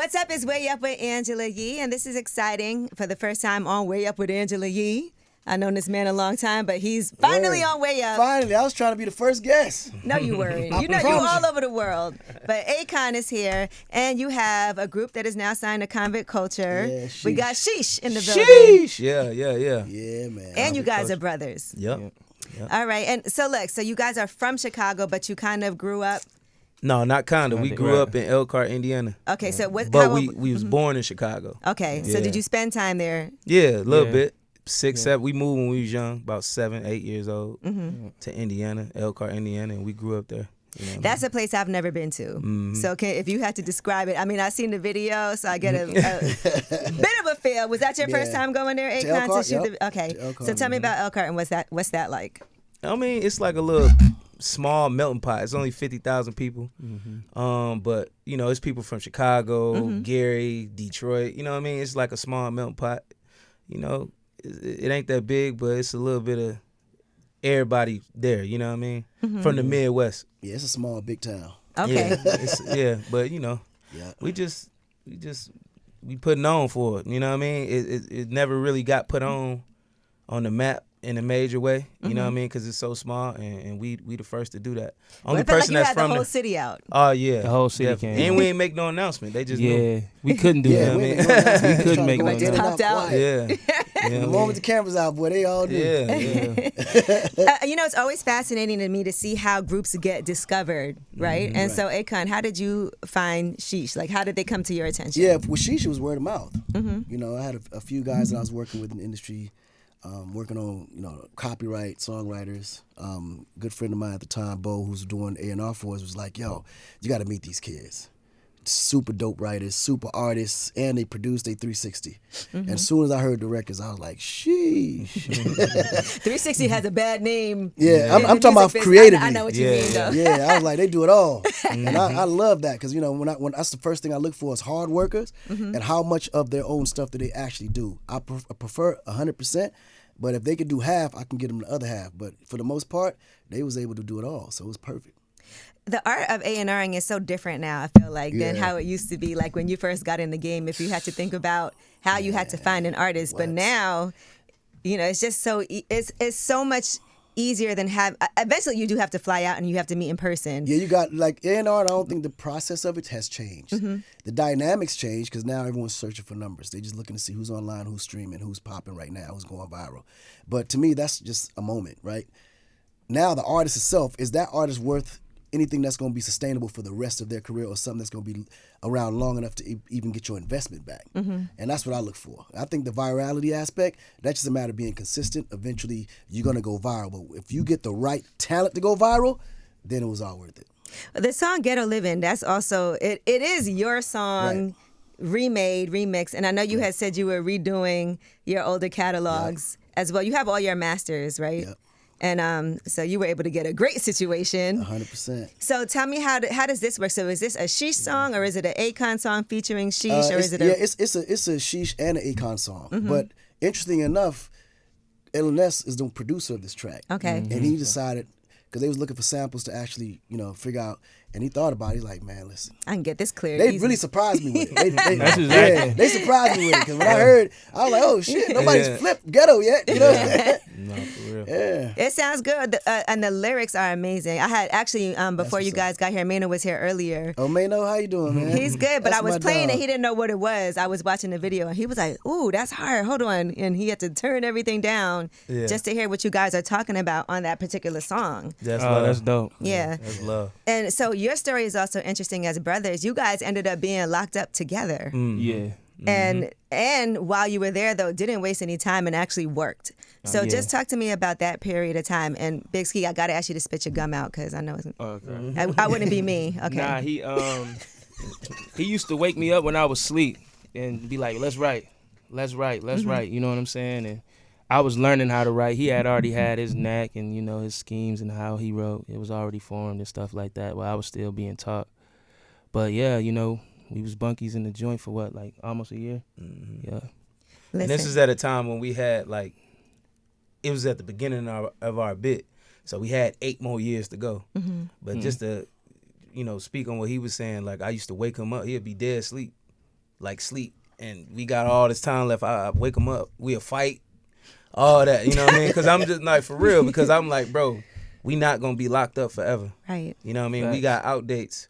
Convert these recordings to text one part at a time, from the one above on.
What's up? It's Way Up with Angela Yee, and this is exciting for the first time on Way Up with Angela Yee. I've known this man a long time, but he's finally on Way Up. Finally, I was trying to be the first guest. No, you weren't. You know, you're all over the world. But Akon is here, and you have a group that is now signed to Convict Culture. Yeah, Sheesh. We got Sheesh in the building. Sheesh! Yeah, man. And you guys are brothers. Yep. All right, and so look, so you guys are from Chicago, but you kind of grew up. No, not kind of. We grew up in Elkhart, Indiana. Okay, so what? But we was born in Chicago. Okay, so did you spend time there? Yeah, a little bit. 6, 7. We moved when we was young, about 7, 8 years old, to Indiana, Elkhart, Indiana, and we grew up there. You know That's a place I've never been to. So if you had to describe it, I mean, I've seen the video, so I get a bit of a feel. Was that your first time going there, Akon? Elkhart, Okay, so tell me about Elkhart and what's that like? I mean, it's like a little small melting pot. It's only 50,000 people. But, you know, it's people from Chicago, Gary, Detroit. You know what I mean? It's like a small melting pot. You know, it ain't that big, but it's a little bit of everybody there. You know what I mean? From the Midwest. Yeah, it's a small, big town. Okay. But, you know, we putting on for it. You know what I mean? It never really got put on the map in a major way, you know what I mean? Because it's so small, and we the first to do that. Only person like that's from the whole city out. Oh yeah, the whole city came. And we ain't make no announcement. They just knew. We couldn't do that. We couldn't make no But just announcement. popped out. The moment the camera's out, boy, they all do. You know, it's always fascinating to me to see how groups get discovered, right? And so, Akon, how did you find Sheesh? Like, how did they come to your attention? Yeah, with Sheesh, it was word of mouth. You know, I had a few guys that I was working with in the industry, working on, you know, copyright, songwriters. Good friend of mine at the time, Bo, who's doing A&R for us, was like, yo, you got to meet these kids. Super dope writers, super artists, and they produce they 360. And as soon as I heard the records, I was like, sheesh. 360 has a bad name. Yeah, I'm talking about creatively. I know what you mean, though. Yeah, I was like, they do it all. And I love that because, you know, when that's the first thing I look for is hard workers and how much of their own stuff do they actually do. I prefer 100%, but if they could do half, I can get them the other half. But for the most part, they was able to do it all, so it was perfect. The art of A&Ring is so different now, I feel like, than how it used to be. Like when you first got in the game, if you had to think about how you had to find an artist. But now, you know, it's just so, it's so much easier than eventually you do have to fly out and you have to meet in person. Yeah, you got, like, A&R, I don't think the process of it has changed. The dynamics changed because now everyone's searching for numbers. They're just looking to see who's online, who's streaming, who's popping right now, who's going viral. But to me, that's just a moment, right? Now the artist itself, is that artist worth anything that's going to be sustainable for the rest of their career or something that's going to be around long enough to even get your investment back? And that's what I look for. I think the virality aspect, that's just a matter of being consistent. Eventually, you're going to go viral. But if you get the right talent to go viral, then it was all worth it. The song Ghetto Living, that's also, it is your song remade, remixed. And I know you had said you were redoing your older catalogs as well. You have all your masters, right? Yep. And so you were able to get a great situation. 100%. So tell me, how does this work? So is this a Sheesh song, or is it an Akon song featuring Sheesh, or is it a... it's a Sheesh and an Akon song. But interesting enough, LNS is the producer of this track. Okay. And he decided, because they was looking for samples to actually, you know, figure out, and he thought about it. He's like, man, listen, I can get this clear. They easy. really surprised me with it. That's exactly. They surprised me with it, because when I heard, I was like, oh shit, nobody's flipped ghetto yet. You know what I'm saying? No, for real. Yeah. It sounds good, and the lyrics are amazing. I had actually, before you guys got here, Mano was here earlier. Oh, Mano, how you doing, man? He's good, but That's I was my playing dog. and he didn't know what it was. I was watching the video and he was like, ooh, that's hard, hold on. And he had to turn everything down just to hear what you guys are talking about on that particular song. That's Oh, love. that's dope. Yeah. That's love. And so your story is also interesting as brothers. You guys ended up being locked up together. Yeah. And while you were there, though, didn't waste any time and actually worked. So just talk to me about that period of time. And Big Ski, I got to ask you to spit your gum out because I know I wouldn't be me. Okay. Nah, he used to wake me up when I was asleep and be like, let's write. You know what I'm saying? And I was learning how to write. He had already had his knack and, you know, his schemes and how he wrote. It was already formed and stuff like that while I was still being taught. But yeah, you know, we was bunkies in the joint for what, like almost a year? Yeah. Listen. And this is at a time when we had, like, it was at the beginning of our bit. So we had 8 more years to go. But just to, you know, speak on what he was saying, like, I used to wake him up. He'd be dead asleep. like sleep, and we got all this time left. I wake him up, we'll fight, all that, you know what I mean? Because I'm just like, for real, because I'm like, bro, we not gonna be locked up forever. Right. You know what I mean? We got outdates.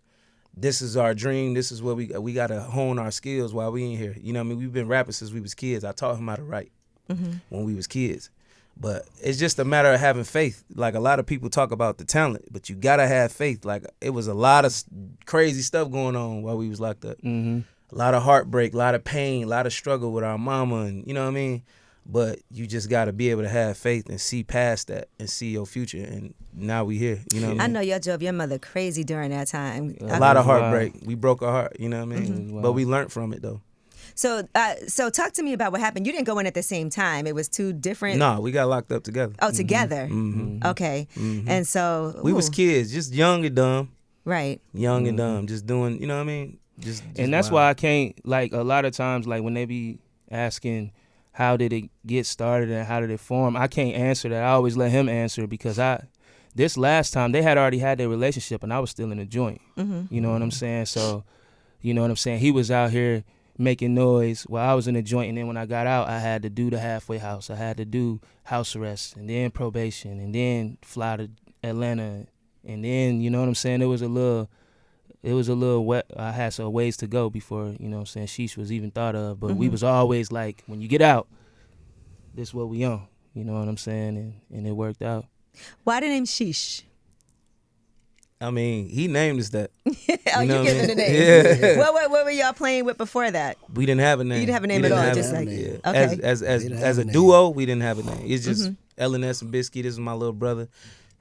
This is our dream. This is what we gotta hone our skills while we in here. You know what I mean? We've been rapping since we was kids. I taught him how to write when we was kids. But it's just a matter of having faith. Like, a lot of people talk about the talent, but you gotta have faith. Like, it was a lot of crazy stuff going on while we was locked up. A lot of heartbreak, a lot of pain, a lot of struggle with our mama, and you know what I mean? But you just gotta be able to have faith and see past that and see your future. And now we here. You know what I mean? I know y'all drove your mother crazy during that time. A lot of heartbreak. We broke our heart. You know what I mean? But we learned from it though. So talk to me about what happened. You didn't go in at the same time. It was two different. No, we got locked up together. Oh, together. Okay. And so we was kids, just young and dumb. Right. Young and dumb, just doing. You know what I mean? Just and that's why I can't, like, a lot of times, like, when they be asking how did it get started and how did it form, I can't answer that. I always let him answer, because this last time they had already had their relationship and I was still in the joint. You know what I'm saying? So, you know what I'm saying? He was out here making noise while I was in the joint, and then when I got out, I had to do the halfway house. I had to do house arrest, and then probation, and then fly to Atlanta, and then, you know what I'm saying, it was a little wet. I had some ways to go before, you know what I'm saying, Sheesh was even thought of, but we was always like, when you get out, this what we on, you know what I'm saying, and it worked out. Why the name Sheesh? I mean, he named us that. Oh, you giving the name. Yeah. What were y'all playing with before that? We didn't have a name. You didn't have a name We at all, didn't just have a like name. okay. As a duo, we didn't have a name. It's just LNS and Bisky. This is my little brother,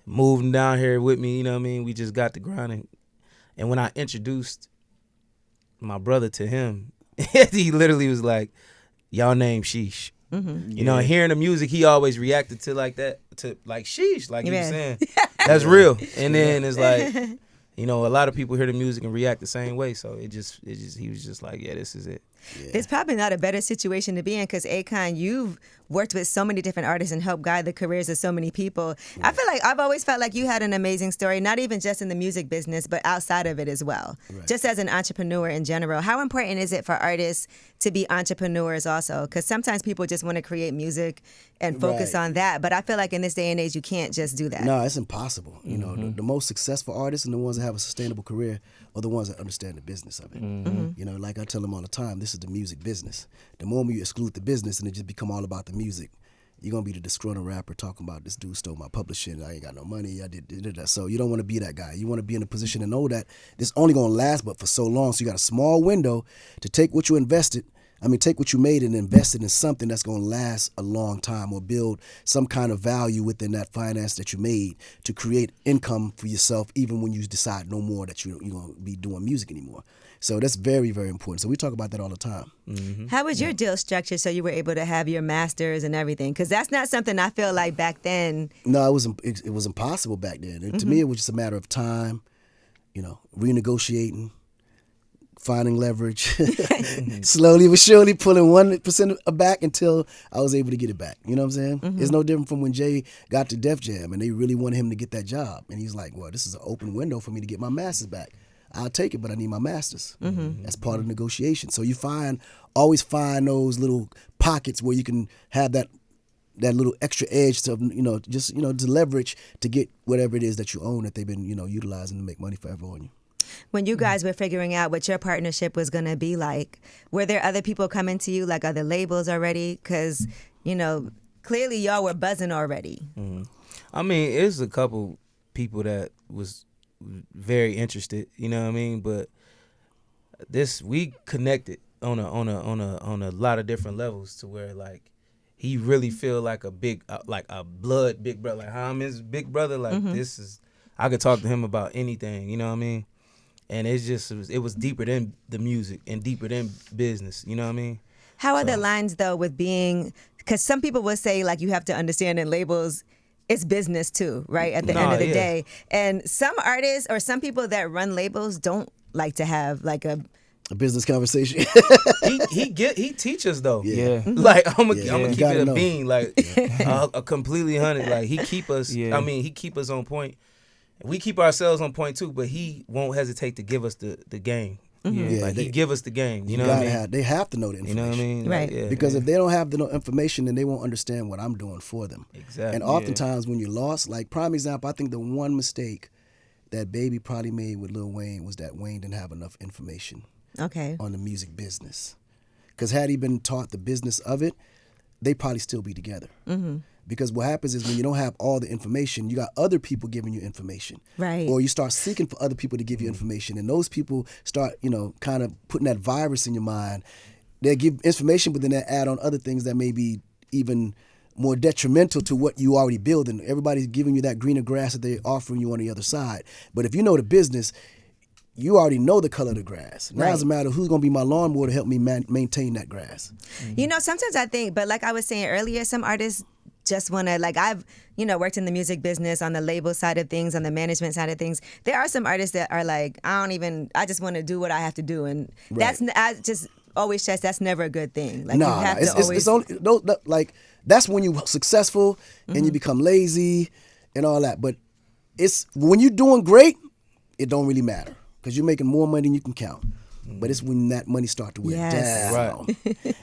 moving down here with me. You know what I mean? We just got the grinding. And when I introduced my brother to him, he literally was like, "Y'all name Sheesh." You know, hearing the music, he always reacted to like that, to like Sheesh, like you were saying. That's real. And then it's like, you know, a lot of people hear the music and react the same way. So he was just like, yeah, this is it. Yeah. There's probably not a better situation to be in, because Akon, you've worked with so many different artists and helped guide the careers of so many people. I feel like I've always felt like you had an amazing story, not even just in the music business, but outside of it as well. Right. Just as an entrepreneur in general. How important is it for artists to be entrepreneurs also? Because sometimes people just want to create music and focus on that. But I feel like in this day and age, you can't just do that. No, it's impossible. You know, the most successful artists and the ones that have a sustainable career are the ones that understand the business of it. You know, like I tell them all the time, this is the music business. The moment you exclude the business and it just become all about the music, you're going to be the disgruntled rapper talking about this dude stole my publishing, I ain't got no money, I did that. So you don't want to be that guy. You want to be in a position to know that this only going to last but for so long. So you got a small window to take what you invested, take what you made and invest it in something that's going to last a long time, or build some kind of value within that finance that you made to create income for yourself, even when you decide no more that you're going to be doing music anymore. So that's very, very important. So we talk about that all the time. How was your deal structured so you were able to have your masters and everything? Because that's not something I feel like back then. No, it was impossible back then. And to me, it was just a matter of time, you know, renegotiating, finding leverage, slowly but surely pulling 1% back until I was able to get it back. You know what I'm saying? It's no different from when Jay got to Def Jam and they really wanted him to get that job. And he's like, well, this is an open window for me to get my masters back. I'll take it, but I need my masters. That's part of negotiation. So you always find those little pockets where you can have that little extra edge to, to leverage to get whatever it is that you own that they've been, utilizing to make money forever on you. When you guys were figuring out what your partnership was going to be like, were there other people coming to you, like other labels already? Because, clearly y'all were buzzing already. I mean, it's a couple people that was very interested, you know what I mean? But we connected on a lot of different levels to where, like, he really feel like a big, like a blood big brother. Like, how I'm his big brother. Like, I could talk to him about anything, you know what I mean? And it was deeper than the music and deeper than business, you know what I mean? How are the lines, though, with being, because some people will say, like, you have to understand in labels, it's business too, right? At the end of the day. And some artists or some people that run labels don't like to have like a business conversation. he teaches though. Yeah. Like I'm gonna keep it a bean, like a completely 100. Like he keep us. I mean, he keep us on point. We keep ourselves on point too, but he won't hesitate to give us the game. Yeah, like he give us the game. You know what I mean? They have to know the information. You know what I mean? Right. Like, Because if they don't have the information, then they won't understand what I'm doing for them. Exactly. And oftentimes when you're lost, like prime example, I think the one mistake that Baby probably made with Lil Wayne was that Wayne didn't have enough information on the music business. Because had he been taught the business of it, they'd probably still be together. Because what happens is when you don't have all the information, you got other people giving you information. Right. Or you start seeking for other people to give you information. And those people start, kind of putting that virus in your mind. They give information, but then they add on other things that may be even more detrimental to what you already building. Everybody's giving you that greener grass that they're offering you on the other side. But if you know the business, you already know the color of the grass. Now it's a matter of who's going to be my lawnmower to help me maintain that grass. Sometimes I think, but like I was saying earlier, some artists just want to, like I've, worked in the music business on the label side of things, on the management side of things. There are some artists that are like, I just want to do what I have to do. And I just always stress that's never a good thing. Like it's only, like, that's when you're successful and you become lazy and all that. But it's when you're doing great, it don't really matter because you're making more money than you can count. But it's when that money start to wear down. Right.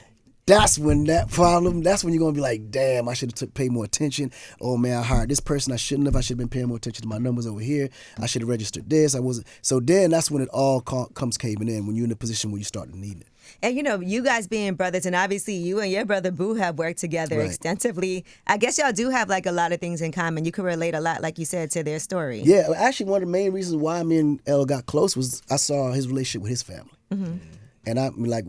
That's when that's when you're going to be like, damn, I should have paid more attention. Oh, man, I hired this person. I shouldn't have. I should have been paying more attention to my numbers over here. I should have registered this. I wasn't. So then that's when it all comes caving in, when you're in a position where you start to need it. And, you guys being brothers, and obviously you and your brother Boo have worked together extensively. I guess y'all do have, like, a lot of things in common. You can relate a lot, like you said, to their story. Yeah, actually, one of the main reasons why me and El got close was I saw his relationship with his family. And I mean, like,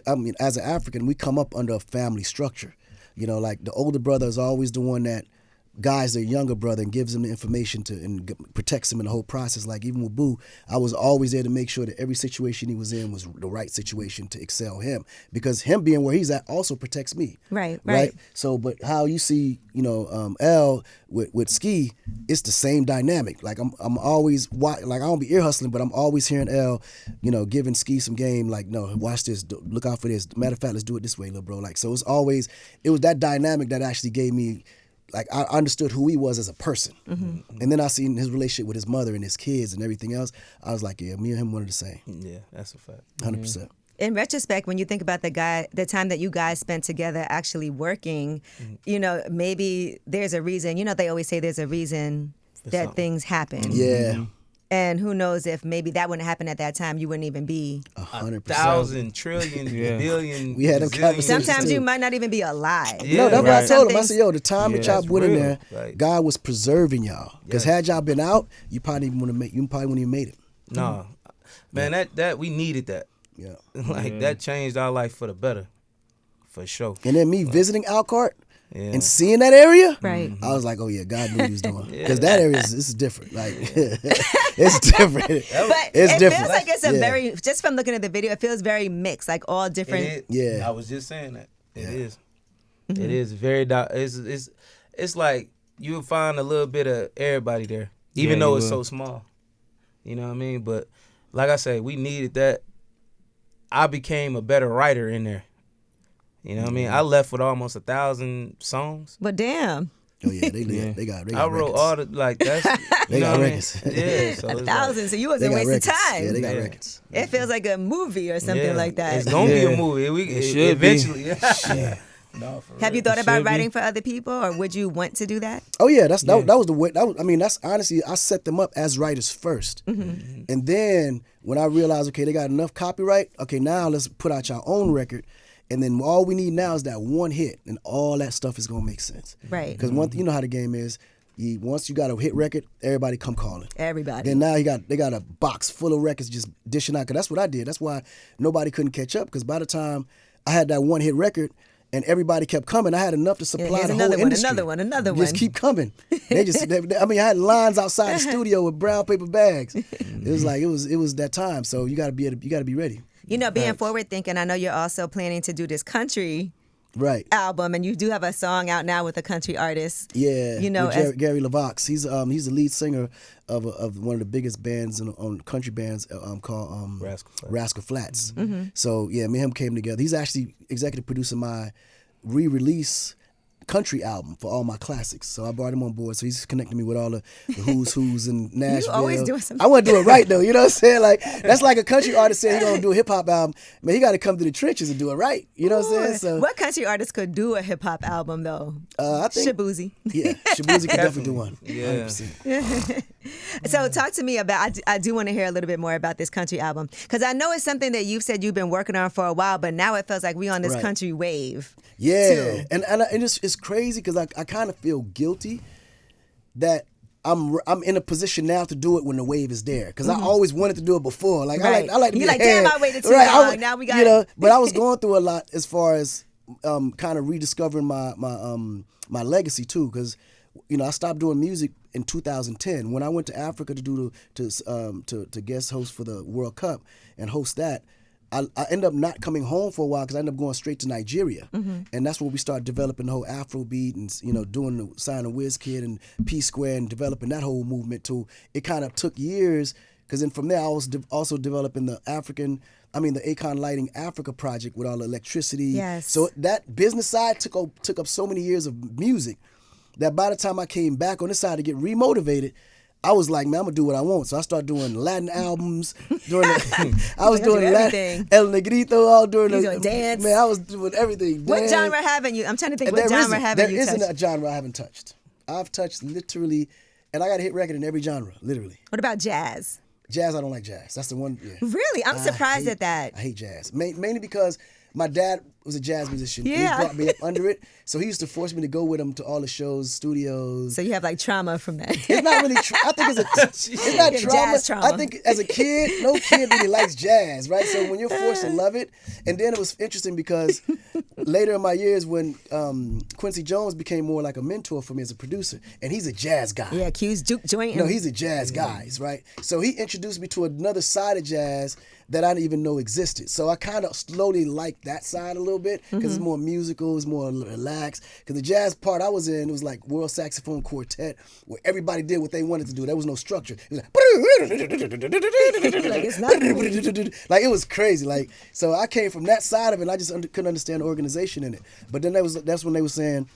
I mean, as an African, we come up under a family structure. Like the older brother is always the one that guides their younger brother and gives him the information and protects him in the whole process. Like even with Boo, I was always there to make sure that every situation he was in was the right situation to excel him. Because him being where he's at also protects me. Right. So, but how you see, L with Ski, it's the same dynamic. Like I'm always, like I don't be ear hustling, but I'm always hearing L, giving Ski some game. Like, no, watch this, look out for this. Matter of fact, let's do it this way, little bro. Like, so it was that dynamic that actually gave me, like, I understood who he was as a person. And then I seen his relationship with his mother and his kids and everything else. I was like, yeah, me and him one of the same. Yeah, that's a fact. 100%. In retrospect, when you think about the time that you guys spent together actually working, maybe there's a reason. They always say there's a reason that things happen. Yeah. And who knows if maybe that wouldn't happen at that time, you wouldn't even be 100%. 1,000 trillion billion. We had them conversations. Sometimes you might not even be alive. No, that's what I told him. I said, the time that y'all went in there, God was preserving y'all. Because had y'all been out, you probably wouldn't even made it. No, man, that we needed that. Yeah. Like that changed our life for the better, for sure. And then me visiting Alcart and seeing that area, I was like, oh yeah, God knew what he was doing. Because that area is different. Like, it's different. But it's it different. feels like it's a very, just from looking at the video, it feels very mixed, like all different. I was just saying that. It is. It is very, it's like you'll find a little bit of everybody there, even though it's so small. You know what I mean? But like I say, we needed that. I became a better writer in there. You know what I mean? I left with almost 1,000 songs. But damn. Oh yeah, they got I wrote records. all the that's they got records. Yeah, so 1,000. So you wasn't wasting time. Yeah, they got records. It feels like a movie or something like that. It's gonna be a movie. It should eventually. Yeah. No, for Have real. you thought about writing for other people, or would you want to do that? Oh yeah, that was the way. That's honestly, I set them up as writers first, and then when I realized, okay, they got enough copyright. Okay, now let's put out your own record, and then all we need now is that one hit, and all that stuff is gonna make sense. Right. Because one thing, you know how the game is. Once you got a hit record, everybody come calling. Everybody. Then now they got a box full of records just dishing out. Cause that's what I did. That's why nobody couldn't catch up. Because by the time I had that one hit record. And everybody kept coming. I had enough to supply the whole industry. Another one. Just keep coming. I had lines outside the studio with brown paper bags. It was like it was that time. So you gotta be ready. Being forward thinking. I know you're also planning to do this country album, and you do have a song out now with a country artist. Yeah, with Gary LaVox. He's the lead singer of one of the biggest bands on country bands called Rascal Flatts. So yeah, me and him came together. He's actually executive producing my re-release country album for all my classics. So I brought him on board. So he's connecting me with all the who's in Nashville. You always doing something. I want to do it right though. You know what I'm saying? Like that's like a country artist saying he's gonna do a hip hop album. Man, he got to come to the trenches and do it right. You know what I'm saying? So what country artist could do a hip hop album though? I think Shabuzi. Yeah, Shabuzi could definitely do one. Yeah. 100%. So talk to me about. I do want to hear a little bit more about this country album because I know it's something that you've said you've been working on for a while, but now it feels like we on this Right. country wave. Yeah, too. and it's crazy because I kind of feel guilty that I'm in a position now to do it when the wave is there because I always wanted to do it before. Like Right. I like to You're be like, ahead. damn, I waited too long. Now we got you know. But I was going through a lot as far as kind of rediscovering my legacy too because you know I stopped doing music in 2010 when I went to Africa to guest host for the World Cup and host that. I ended up not coming home for a while because I ended up going straight to Nigeria, and that's where we started developing the whole Afrobeat and you know doing the sign of WizKid and P Square and developing that whole movement too. It kind of took years because then from there I was also developing the Akon Lighting Africa project with all the electricity. Yes. So that business side took up so many years of music that by the time I came back on this side to get remotivated, I was like, man, I'm gonna do what I want. So I started doing Latin albums. I was doing Latin, El Negrito, all during You doing dance? Man, I was doing everything. What dance. genre haven't you? I'm trying to think. And What genre haven't you There touched? isn't a genre I haven't touched. I've touched literally, and I got a hit record in every genre, literally. What about jazz? Jazz, I don't like jazz. That's the one. Yeah. Really, I'm surprised at that. I hate jazz. Mainly because my dad was a jazz musician. Yeah. He brought me up under it. So he used to force me to go with him to all the shows, studios. So you have like trauma from that. It's not really. I think it's not trauma. Jazz trauma. I think as a kid, no kid really likes jazz, right? So when you're forced to love it, and then it was interesting because later in my years when Quincy Jones became more like a mentor for me as a producer, and he's a jazz guy. Yeah, Q's juke joint. No, he's a jazz guy, right? So he introduced me to another side of jazz that I didn't even know existed. So I kind of slowly liked that side a little bit because it's more musical, it's more relaxed. Because the jazz part I was in, it was like World Saxophone Quartet, where everybody did what they wanted to do. There was no structure. It was Like, it's not like it was crazy. Like so, I came from that side of it. And I just couldn't understand the organization in it. But then that's when they were saying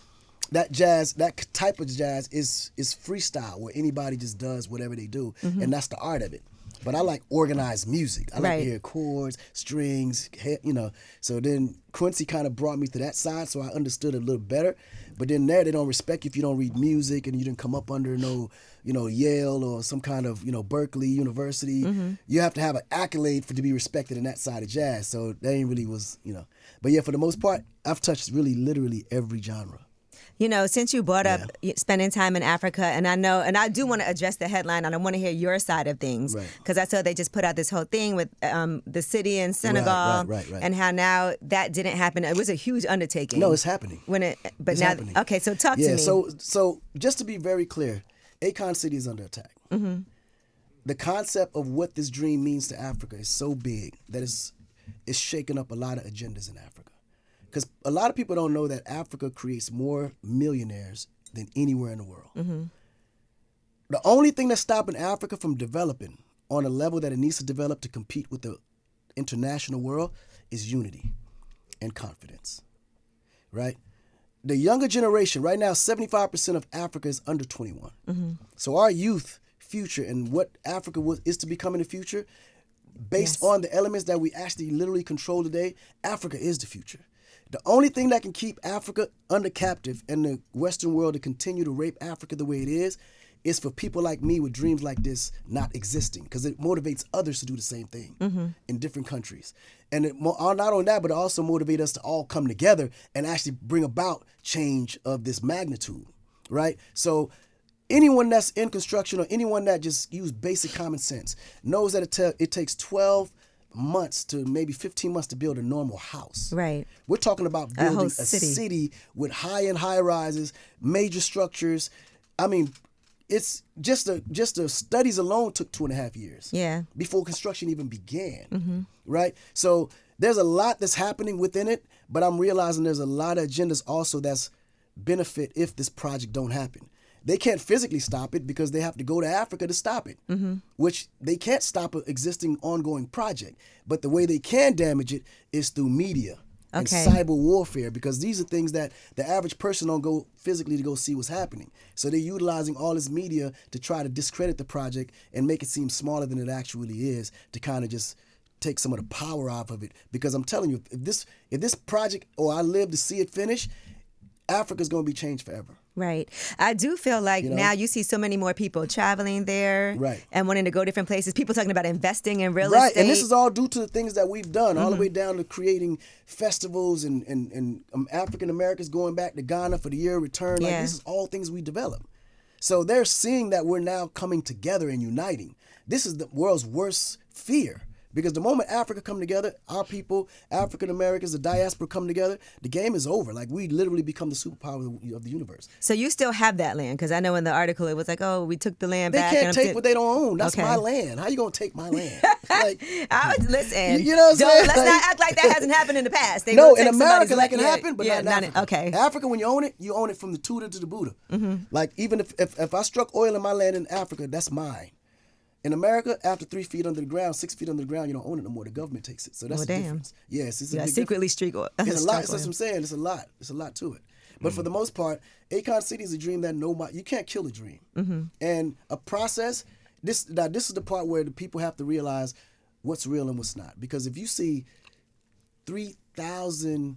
that jazz, that type of jazz is freestyle, where anybody just does whatever they do, and that's the art of it. But I like organized music. I like Right. to hear chords, strings, you know. So then Quincy kind of brought me to that side, so I understood it a little better. But then there, they don't respect you if you don't read music and you didn't come up under no, you know, Yale or some kind of, you know, Berkeley University. You have to have an accolade to be respected in that side of jazz. So that ain't really was, you know. But yeah, for the most part, I've touched really literally every genre. You know, since you brought up spending time in Africa, and I know, and I do want to address the headline, and I want to hear your side of things, Right. because I saw they just put out this whole thing with the city in Senegal, right. and how now that didn't happen. It was a huge undertaking. No, it's happening. But It's now, happening. okay, so talk to Yeah, me. so just to be very clear, Akon City is under attack. The concept of what this dream means to Africa is so big that it's shaking up a lot of agendas in Africa. Because a lot of people don't know that Africa creates more millionaires than anywhere in the world. The only thing that's stopping Africa from developing on a level that it needs to develop to compete with the international world is unity and confidence, right? The younger generation, right now, 75% of Africa is under 21. So our youth future and what Africa is to become in the future, based on the elements that we actually literally control today, Africa is the future. The only thing that can keep Africa under captive and the Western world to continue to rape Africa the way it is for people like me with dreams like this not existing, because it motivates others to do the same thing in different countries. And not only that, but it also motivates us to all come together and actually bring about change of this magnitude, right? So anyone that's in construction or anyone that just use basic common sense knows that it takes 12 months to maybe 15 months to build a normal house. Right. We're talking about A whole building a city. city with high-end high-rises, major structures. I mean, it's just the studies alone took 2.5 years. Yeah. Before construction even began. Right? So there's a lot that's happening within it, but I'm realizing there's a lot of agendas also that's benefit if this project don't happen. They can't physically stop it because they have to go to Africa to stop it, which they can't stop an existing ongoing project. But the way they can damage it is through media, and Okay. cyber warfare, because these are things that the average person don't go physically to go see what's happening. So they're utilizing all this media to try to discredit the project and make it seem smaller than it actually is, to kind of just take some of the power off of it. Because I'm telling you, if this project, or I live to see it finish, Africa's going to be changed forever. Right. I do feel like You know? now you see so many more people traveling there Right. and wanting to go different places. People talking about investing in real Right, estate. and this is all due to the things that we've done, all the way down to creating festivals and African Americans going back to Ghana for the year of return. Like, Yeah. this is all things we developed. So they're seeing that we're now coming together and uniting. This is the world's worst fear. Because the moment Africa come together, our people, African Americans, the diaspora come together, the game is over. Like, we literally become the superpower of the universe. So you still have that land? Because I know in the article it was like, oh, we took the land They back. can't and take what they don't own. That's Okay. my land. How you gonna take my land? Like, I would listen. You know what I'm saying? Let's Like- not act like that hasn't happened in the past. They no, will in take America somebody's that can land. happen, but Yeah, not in Africa. okay. Africa, when you own it from the Tudor to the Buddha. Like, even if I struck oil in my land in Africa, that's mine. In America, after 3 feet under the ground, 6 feet under the ground, you don't own it no more. The government takes it. So that's Well, the damn. difference. Yes, it's a Yeah, big secretly difference. streak oil. It's a lot. That's strike what oil. I'm saying. It's a lot. It's a lot to it. But for the most part, Akon City is a dream that you can't kill a dream. And a process. This is the part where the people have to realize what's real and what's not. Because if you see 3,000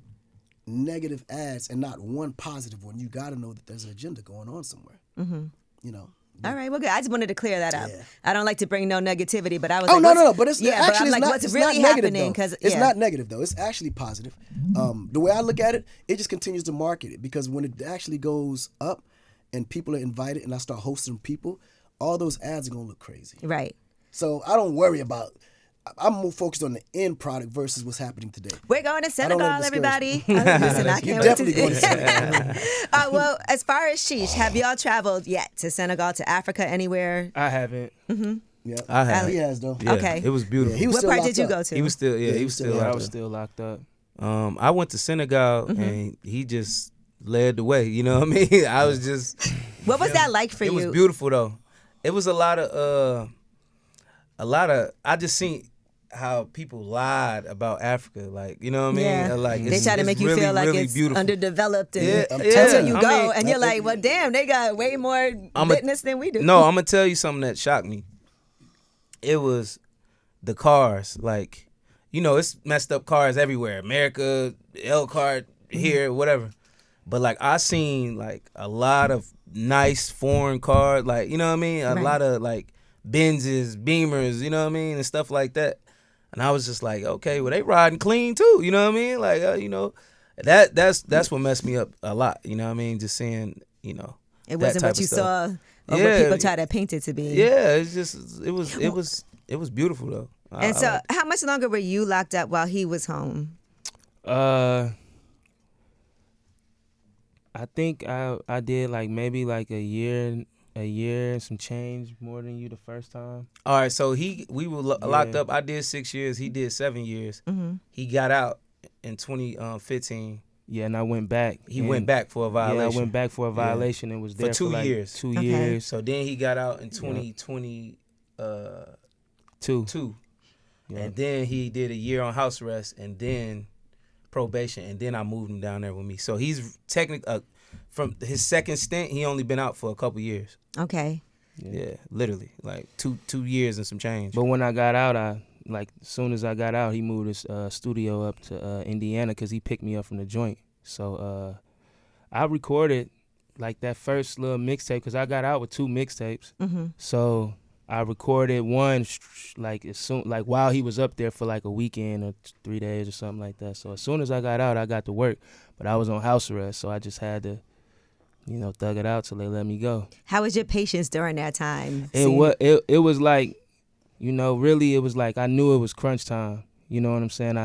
negative ads and not one positive one, you got to know that there's an agenda going on somewhere. You know. All right, well, good. I just wanted to clear that up. Yeah. I don't like to bring no negativity, but I was Oh, like, no, but it's yeah, actually but I'm like, it's not, what's it's really not negative, happening? though. Because It's not negative though. It's actually positive. The way I look at it, it just continues to market it, because when it actually goes up and people are invited and I start hosting people, all those ads are gonna look crazy. right. So I don't worry about. I'm more focused on the end product versus what's happening today. We're going to don't let Senegal, it everybody. discourage Listen, I You can't wait definitely to going to Senegal. Well, as far as Sheesh, have y'all traveled yet to Senegal, to Africa, anywhere? I haven't. Yeah, I have. He has though. Yeah, Okay. It was beautiful. Yeah, he was What still part locked did you up. go to? He was still, Yeah, he was still I out was there. still locked up. I went to Senegal and he just led the way. You know what I mean? I was just. What was that like for It you? was beautiful though. It was a lot of. I just seen how people lied about Africa. Like, you know what I mean? Yeah. Like, They it's, try to it's make you really, feel like really it's beautiful. underdeveloped and Yeah, until you I go, mean, and you're like, well, damn, they got way more witness than we do. No, I'm gonna tell you something that shocked me. It was the cars. Like, you know, it's messed up cars everywhere. America, L car here, whatever. But like, I seen like a lot of nice foreign cars. Like, you know what I mean? A Right. lot of like Benzes, Beamers, you know what I mean, and stuff like that. And I was just like, okay, well, they riding clean too. You know what I mean? Like, you know, that's what messed me up a lot. You know what I mean? Just seeing, you know, It that wasn't type what of you stuff. saw or what Yeah. people try to paint it to be. Yeah, it's just it was beautiful though. And I so, liked it. how much longer were you locked up while he was home? I think I did like maybe like a year and some change more than you the first time. All right, so we were locked Yeah. up. I did 6 years. He did 7 years. Mm-hmm. He got out in 2015. Yeah, and I went back. He and- went back for a violation. Yeah, I went back for a violation and was For there 2 like years. 2 Okay. years. So then he got out in 2022, Two. Yeah. and then he did a year on house arrest, and then probation, and then I moved him down there with me. So he's technically from his second stint, he only been out for a couple years. Okay. Yeah, literally like two years and some change. But when I got out, as soon as I got out, he moved his studio up to Indiana because he picked me up from the joint. So I recorded like that first little mixtape because I got out with 2 mixtapes. Mm-hmm. So I recorded one like as soon like while he was up there for like a weekend or 3 days or something like that. So as soon as I got out, I got to work, but I was on house arrest, so I just had to, thug it out till they let me go. How was your patience during that time? It was like, really it was like I knew it was crunch time. You know what I'm saying?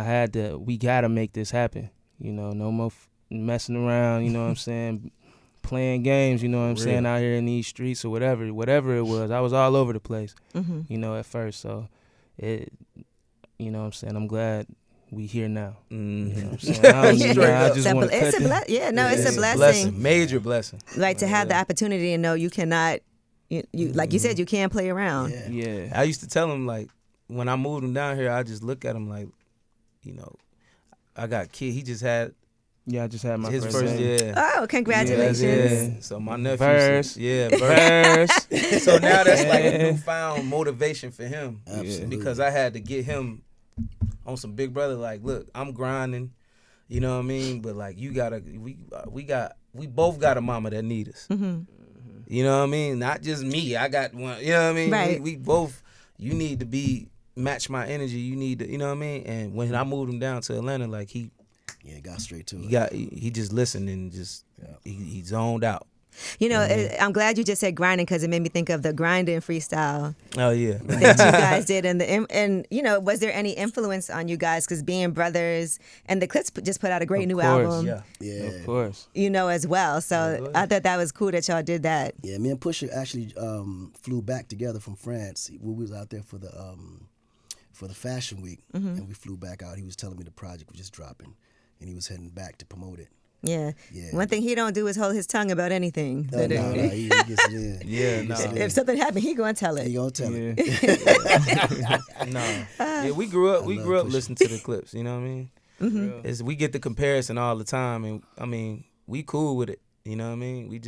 We gotta make this happen. No more messing around, you know what I'm saying? Playing games, you know what I'm saying, out here in these streets or whatever it was. I was all over the place, at first. So it, you know what I'm saying? I'm glad we here now. You know what I'm saying? I just want to cut that. It's a blessing. Major blessing. Like to have the opportunity and know you cannot, you like you said, you can't play around. Yeah. I used to tell him, like, when I moved him down here, I just look at him like, I got kid. He just had Yeah, I just had my his first first baby. yeah. Oh, congratulations. Yeah. So my nephew, Verse. verse. Verse. So now that's like a newfound motivation for him. Absolutely. Because I had to get him on some big brother. Like, look, I'm grinding. You know what I mean? But like, you gotta, we both got a mama that need us. Mm-hmm. You know what I mean? Not just me. I got one. You know what I mean? Right. We both. You need to match my energy. You need to. You know what I mean? And when I moved him down to Atlanta, like he got straight to it. He just listened and just he zoned out. You know, I'm glad you just said grinding because it made me think of the grinding freestyle Oh yeah. that you guys did, and you know, was there any influence on you guys? Because being brothers, and the Clips just put out a great new album, Yeah, Of course. you know, as well. So I thought that was cool that y'all did that. Yeah, me and Pusha actually flew back together from France. We was out there for the Fashion Week, and we flew back out. He was telling me the project was just dropping, and he was heading back to promote it. Yeah. One thing he don't do is hold his tongue about anything. No, he gets it in. Yeah, no. If something happened, he gonna tell it. He gonna tell it. No. Yeah, we grew up Pusha. listening to the Clips, you know what I mean? Mm-hmm. We get the comparison all the time, and I mean, we cool with it, you know what I mean? We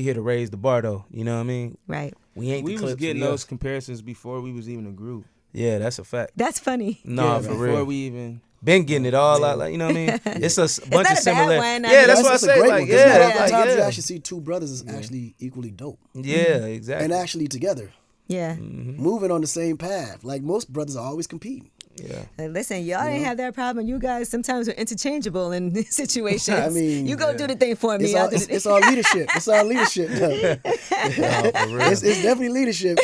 here to raise the bar though, you know what I mean? Right. We ain't We the was Clips. getting we those us. comparisons before we was even a group. Yeah, that's a fact. That's funny. No, for before real. we even. Been getting it all out, like, you know what I mean? It's a bunch not of a bad similar. one. I Yeah, mean, that's what I a say. great Like, one, 'cause yeah, a lot of like, times you yeah. actually see two brothers is actually equally dope. Yeah, exactly. And actually together, Yeah. moving on the same path. Like most brothers are always competing. Yeah. Listen, y'all didn't have that problem. You guys sometimes are interchangeable in situations. I mean, you go do the thing for me. It's I'll all, do the thing. it's all leadership. It's all leadership. No. No, for real. It's definitely leadership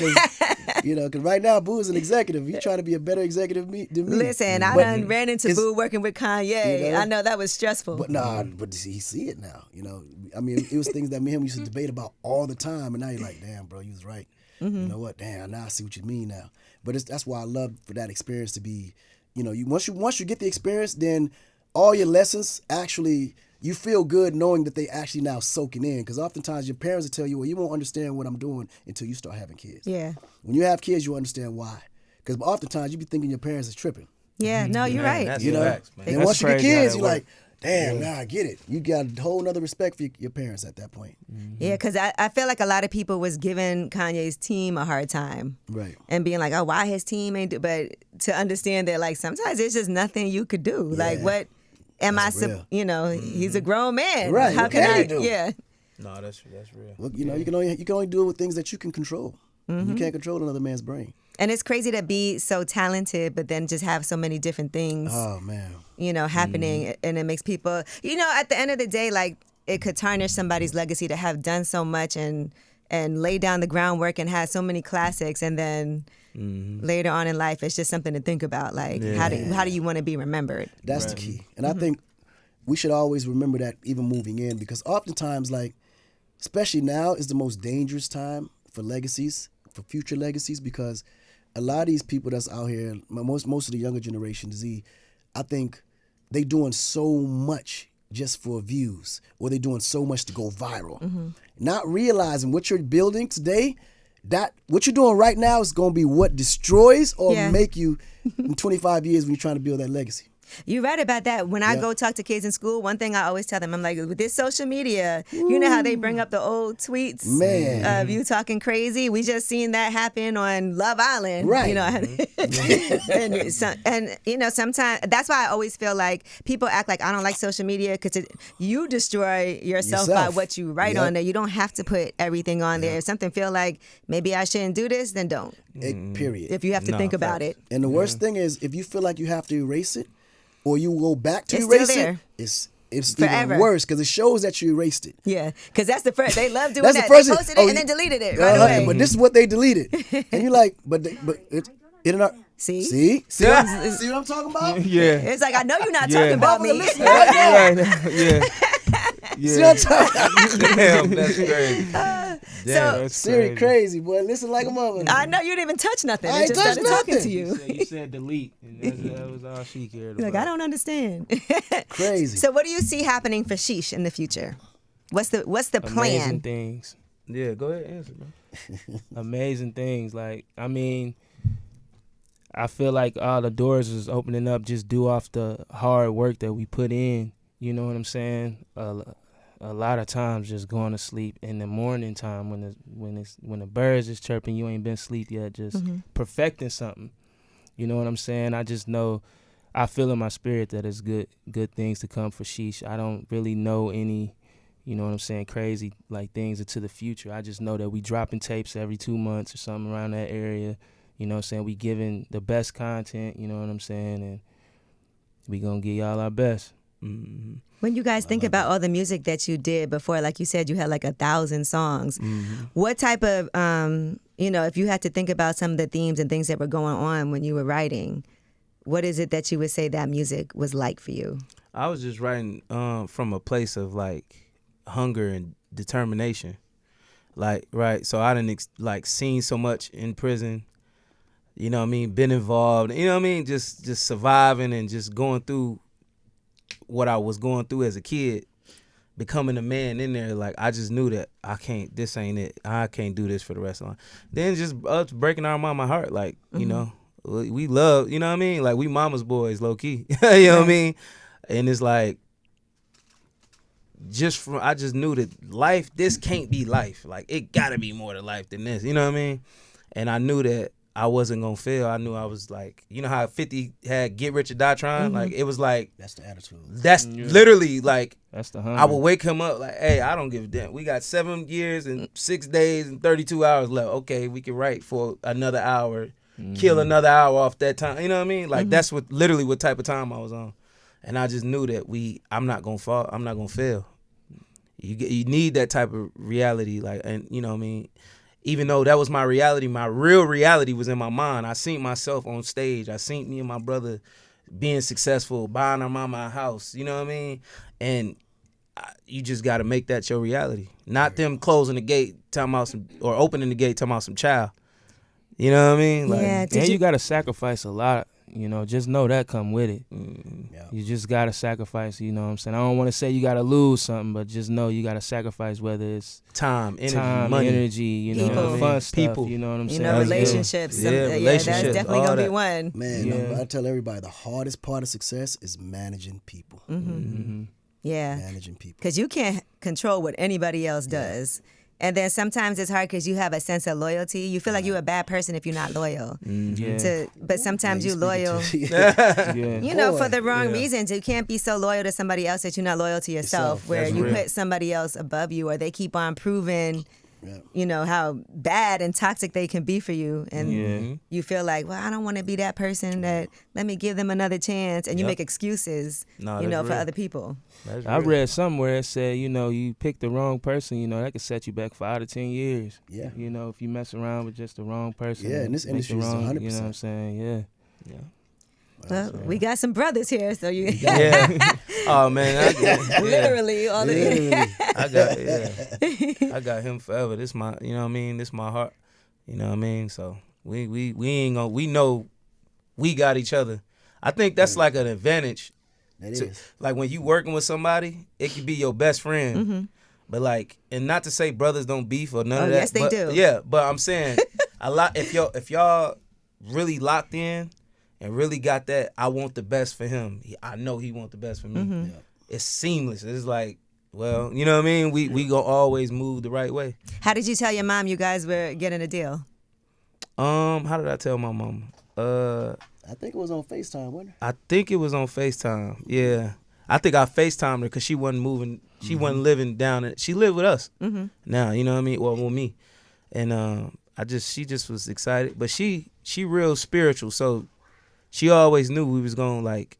because right now Boo is an executive. He's trying to be a better executive than me. Listen, I But done ran into it's- Boo working with Kanye. You know? I know that was stressful. But but he see it now. You know, I mean, it was things that me and him used to debate about all the time, and now you're like, damn, bro, you was right. You know what? Damn, now I see what you mean now. But that's why I love for that experience to be, you know, once you get the experience, then all your lessons actually you feel good knowing that they actually now soaking in. Because oftentimes your parents will tell you, well, you won't understand what I'm doing until you start having kids. Yeah. When you have kids, you understand why. Because oftentimes you be thinking your parents is tripping. Yeah, no, you're Man, right. that's You know, facts, man. and That's once you get crazy how kids, that you're like, work. damn, now I get it. You got a whole nother respect for your parents at that point. Yeah, because I feel like a lot of people was giving Kanye's team a hard time. Right. And being like, oh, why his team ain't do, but to understand that, like, sometimes there's just nothing you could do. Like, what am That's I, real. you know, he's a grown man. Right, How what can can I, he do? yeah. No, that's real. Well, you know, you can only do it with things that you can control. You can't control another man's brain. And it's crazy to be so talented, but then just have so many different things, Oh man. you know, happening. And it makes people, you know, at the end of the day, like, it could tarnish somebody's legacy to have done so much and lay down the groundwork and have so many classics, and then later on in life, it's just something to think about. Like, how do you want to be remembered? That's the key. And I think we should always remember that even moving in, because oftentimes, like, especially now is the most dangerous time for legacies, for future legacies, because a lot of these people that's out here, most of the younger generation, Z, I think they doing so much just for views, or they doing so much to go viral. Not realizing what you're building today, that what you're doing right now is going to be what destroys or make you in 25 years when you're trying to build that legacy. You're right about that. When I go talk to kids in school, one thing I always tell them, I'm like, with this social media, you know how they bring up the old tweets of you talking crazy? We just seen that happen on Love Island. Right. You know, and you know, sometimes that's why I always feel like people act like I don't like social media because you destroy yourself by what you write on there. You don't have to put everything on there. If something feel like maybe I shouldn't do this, then don't. Period. If you have to think about it. And the worst thing is, if you feel like you have to erase it, or you go back to It's erase still it, there. it's Forever. even worse because it shows that you erased it. Yeah, because that's the first. They love doing That's that. the first They thing. posted it and then deleted it right Uh-huh, away. But this is what they deleted, and you're like, but it in our See? see see what I'm talking about? Yeah. It's like, I know you're not Yeah. talking about me. Listen right now. Right. Yeah. See what I'm talking about? Damn, that's crazy. So, That's Seriously crazy, boy. Listen like a mother. I know you didn't even touch nothing. I It ain't just started touched talking to nothing. you. You said delete, and that was all she cared You're about. like, I don't understand. Crazy. So what do you see happening for Sheesh in the future? What's the Amazing plan? things. Yeah, go ahead, answer, man. Amazing things. Like, I mean, I feel like all the doors is opening up just due off the hard work that we put in. You know what I'm saying? A lot of times just going to sleep in the morning time when the birds is chirping, you ain't been asleep yet, just perfecting something. You know what I'm saying? I just know, I feel in my spirit that it's good things to come for Sheesh. I don't really know any, you know what I'm saying, crazy like things into the future. I just know that we dropping tapes every 2 months or something around that area. You know what I'm saying? We giving the best content, you know what I'm saying? And we gonna give y'all our best. Mm-hmm. When you guys think about all the music that you did before, like you said, you had like 1,000 songs. What type of, if you had to think about some of the themes and things that were going on when you were writing, what is it that you would say that music was like for you? I was just writing from a place of like hunger and determination. Like, right, so I didn't seen so much in prison, you know what I mean, been involved, you know what I mean, just surviving and just going through what I was going through as a kid, becoming a man in there. Like, I just knew that this ain't it. I can't do this for the rest of my life. Then just us breaking our mama heart, like, you know, we love, you know what I mean? Like, we mama's boys, low key, you know what I mean? And it's like, I just knew that life, this can't be life. Like, it gotta be more to life than this, you know what I mean? And I knew that I wasn't gonna fail. I knew I was like, you know how 50 had Get Rich or Die Trying? Like, it was like, That's the attitude. That's literally like, That's the hunger. I would wake him up like, hey, I don't give a damn. We got 7 years and 6 days and 32 hours left. Okay, we can write for another hour, kill another hour off that time. You know what I mean? Like, that's literally what type of time I was on. And I just knew that I'm not gonna fall. I'm not gonna fail. You need that type of reality, like, and you know what I mean? Even though that was my reality, my real reality was in my mind. I seen myself on stage. I seen me and my brother being successful, buying our mama a house, you know what I mean? And you just got to make that your reality. Not them closing the gate, talking about or opening the gate, talking about some child. You know what I mean? Like, Yeah. And you got to sacrifice a lot. You know, just know that come with it. Yeah. You just got to sacrifice, you know what I'm saying? I don't want to say you got to lose something, but just know you got to sacrifice, whether it's time, money. energy, you know, People. fun stuff, People. you know what I'm You saying? know, relationships. Yeah, That's relationships, definitely all going to be that. one. Man, Yeah. I tell everybody the hardest part of success is managing people. Yeah. Managing people. Because you can't control what anybody else does. And then sometimes it's hard because you have a sense of loyalty. You feel like you're a bad person if you're not loyal. Yeah. But sometimes you're loyal, Yeah. you know, for Boy, the wrong yeah. reasons. You can't be so loyal to somebody else that you're not loyal to yourself, where That's you real. put somebody else above you, or they keep on proving, Yeah. you know, how bad and toxic they can be for you. And Yeah. you feel like, well, I don't want to be that person, that let me give them another chance. And you Yep. make excuses, No, you that's know, for real. other people. That's I real. read somewhere it said, you know, you pick the wrong person, you know, that could set you back 5 to 10 years. Yeah. You know, if you mess around with just the wrong person. Yeah, in this make industry, the it's wrong, 100%. You know what I'm saying? Yeah. Yeah. Well, we got some brothers here, so you Yeah. Oh man, literally all of it. I got him forever. This my, you know what I mean? This my heart. You know what I mean? So we ain't gonna, we know we got each other. I think that's like an advantage. That is. Like when you working with somebody, it could be your best friend. But like, and not to say brothers don't beef or none Oh, of that. yes, they but, do. Yeah, but I'm saying a lot. If y'all really locked in and really got that, I want the best for him. I know he want the best for me. Yeah. It's seamless. It's like, well, you know what I mean? We gonna always move the right way. How did you tell your mom you guys were getting a deal? How did I tell my mom? I think it was on FaceTime, wasn't it? I think it was on FaceTime. Yeah. I think I FaceTimed her because she wasn't moving. She wasn't living down in, she lived with us now, you know what I mean? Well, with me. And she just was excited. But she real spiritual, so she always knew we was gonna like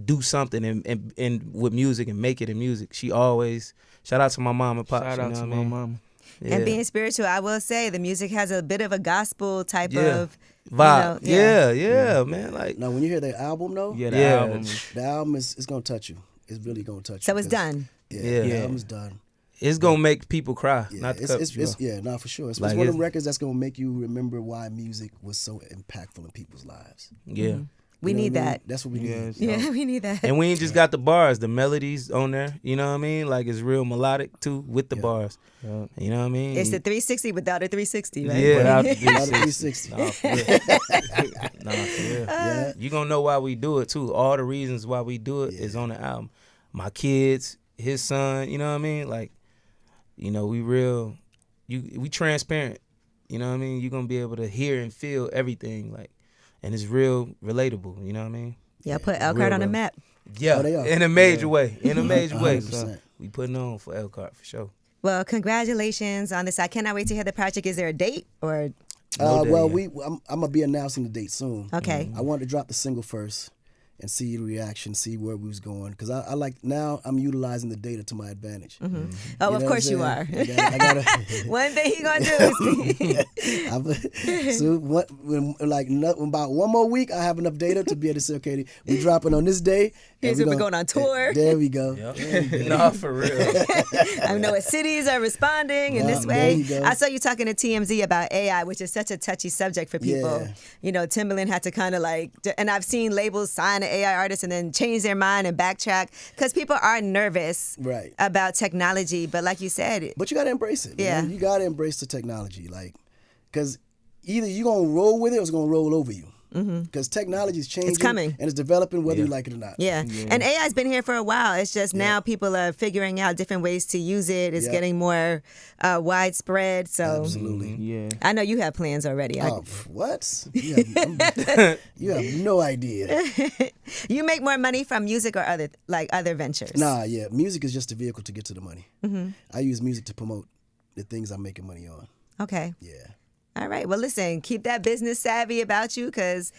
do something and with music and make it in music. She always, shout out to my mom and pop. Shout out to my mama. Yeah. And being spiritual, I will say the music has a bit of a gospel type Yeah. of Vibe. you know, Yeah, man. Like, Now, when you hear the album, though, Yeah, the Yeah. album. the album is going to touch you. It's really going to touch you. So it's 'cause- done. Yeah, Yeah. the Yeah. album's done. it's gonna make people cry. Yeah, Not to it's, cut it's, you it's off. yeah, no, for sure. It's Like, one of it's- the records that's gonna make you remember why music was so impactful in people's lives. Yeah. We need that. That's what we need. Yeah, we need that. And we ain't just got the bars, the melodies on there. You know what I mean? Like it's real melodic too with the bars. Yeah. You know what I mean? It's the 360 without a 360, right? Yeah. Without the Without the 360. 360. Nah, for real. Nah, for real. Yeah. You gonna know why we do it too. All the reasons why we do it is on the album. My kids, his son, you know what I mean? Like, you know, we real, we transparent. You know what I mean? You're gonna be able to hear and feel everything, like, and it's real relatable. You know what I mean? Yeah, put Elkhart on the map. Yeah, Oh, they are. in a major way. In a major way. 100%. So we putting on for Elkhart for sure. Well, congratulations on this. I cannot wait to hear the project. Is there a date or? No day Well, yet. I'm gonna be announcing the date soon. Okay. I wanted to drop the single first and see the reaction, see where we was going, because I like now I'm utilizing the data to my advantage. Oh, You know of what course I'm you are. saying? I gotta One thing he gonna do is so about one more week, I have enough data to be able to say, okay, we dropping on this day. Here's and when we're going on tour. There we go. Nah, for real. I know what cities are responding in this There way. you go. I saw you talking to TMZ about AI, which is such a touchy subject for people. Yeah. You know, Timbaland had to kind of and I've seen labels sign an AI artist and then change their mind and backtrack because people are nervous Right. about technology. But like you said, But you got to embrace it. Yeah. Man. You got to embrace the technology. Because either you're going to roll with it or it's going to roll over you. Because technology is changing. It's coming. And it's developing whether you like it or not. yeah. And AI's been here for a while. It's just now people are figuring out different ways to use it. It's Yeah. getting more widespread. So Absolutely. Yeah. I know you have plans already. Oh, what? You have no idea. You make more money from music or other ventures? Nah, yeah. Music is just a vehicle to get to the money. I use music to promote the things I'm making money on. Okay. Yeah. All right. Well, listen, keep that business savvy about you because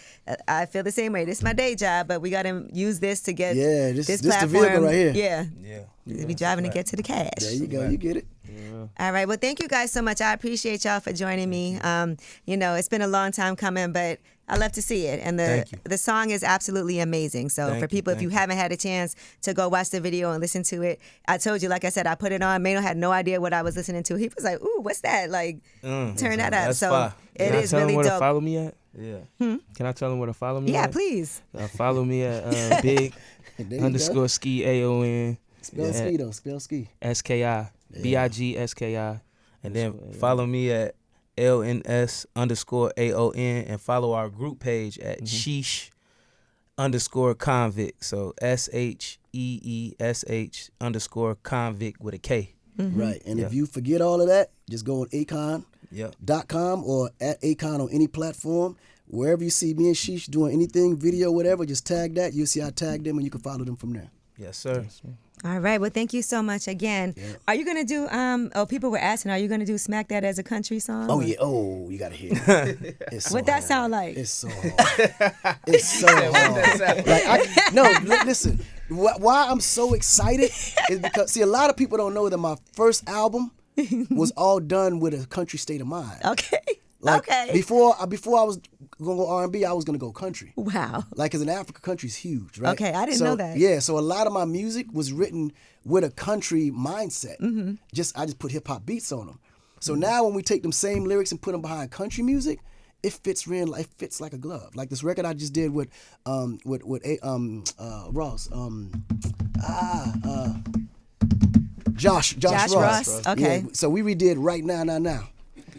I feel the same way. This is my day job, but we got to use this to get Yeah, this the platform. vehicle right here. Yeah. Yeah. We driving to get to the cash. There you go. You get it. All right. Well, thank you guys so much. I appreciate y'all for joining me. You know, it's been a long time coming, but I love to see it. And Thank you. the song is absolutely amazing. So Thank for you, people, if thank you you. haven't had a chance to go watch the video and listen to it, I told you, like I said, I put it on. Mano had no idea what I was listening to. He was like, ooh, what's that? Like, turn that up. That's So fire. it Can I is tell really them where to dope. follow me at? Yeah. Can I tell them where to follow me Yeah, at? please. Follow me at big There you underscore go. ski AON Spell ski though. Spell ski. SKI BIGSKI. And then follow me at LNS_AON and follow our group page at Sheesh_convict. So SHEESH_convict with a K. Right. And if you forget all of that, just go on Akon.com Yep. or at Akon on any platform. Wherever you see me and Sheesh doing anything, video, whatever, just tag that. You'll see I tagged them and you can follow them from there. Yes, sir. All right. Well, thank you so much again. Yeah. Are you going to do, people were asking, are you going to do Smack That as a country song? Oh, or- yeah. Oh, you got to hear it. It's so What that hard. sound like? It's so hard. It's so hard. Listen, why I'm so excited is because, see, a lot of people don't know that my first album was all done with a country state of mind. Okay. Like, okay. Before I was going to go R&B, I was going to go country. Wow. Like, because in Africa, country's huge, right? Okay, I didn't So, know that. Yeah, so a lot of my music was written with a country mindset. I just put hip hop beats on them. So now when we take them same lyrics and put them behind country music, it fits real. It fits like a glove. Like this record I just did with Ross. Josh Ross. Okay. Yeah, so we redid Right Now.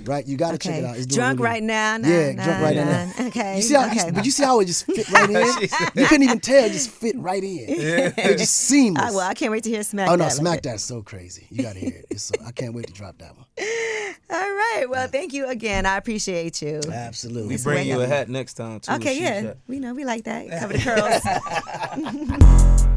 Right, you got to check it out. It's doing Drunk really right now. Yeah, Drunk Right Now. Okay. You see how? Okay. But you see how it just fit right in? You couldn't even tell. It just fit right in. It just seamless. Well, I can't wait to hear Smack Oh That. no, Like Smack it. That's so crazy. You got to hear it. It's so, I can't wait to drop that one. All right. Well, thank you again. I appreciate you. Absolutely. We bring you a hat next time too. Okay, Sheesh yeah. hat. We know we like that. Cover the curls.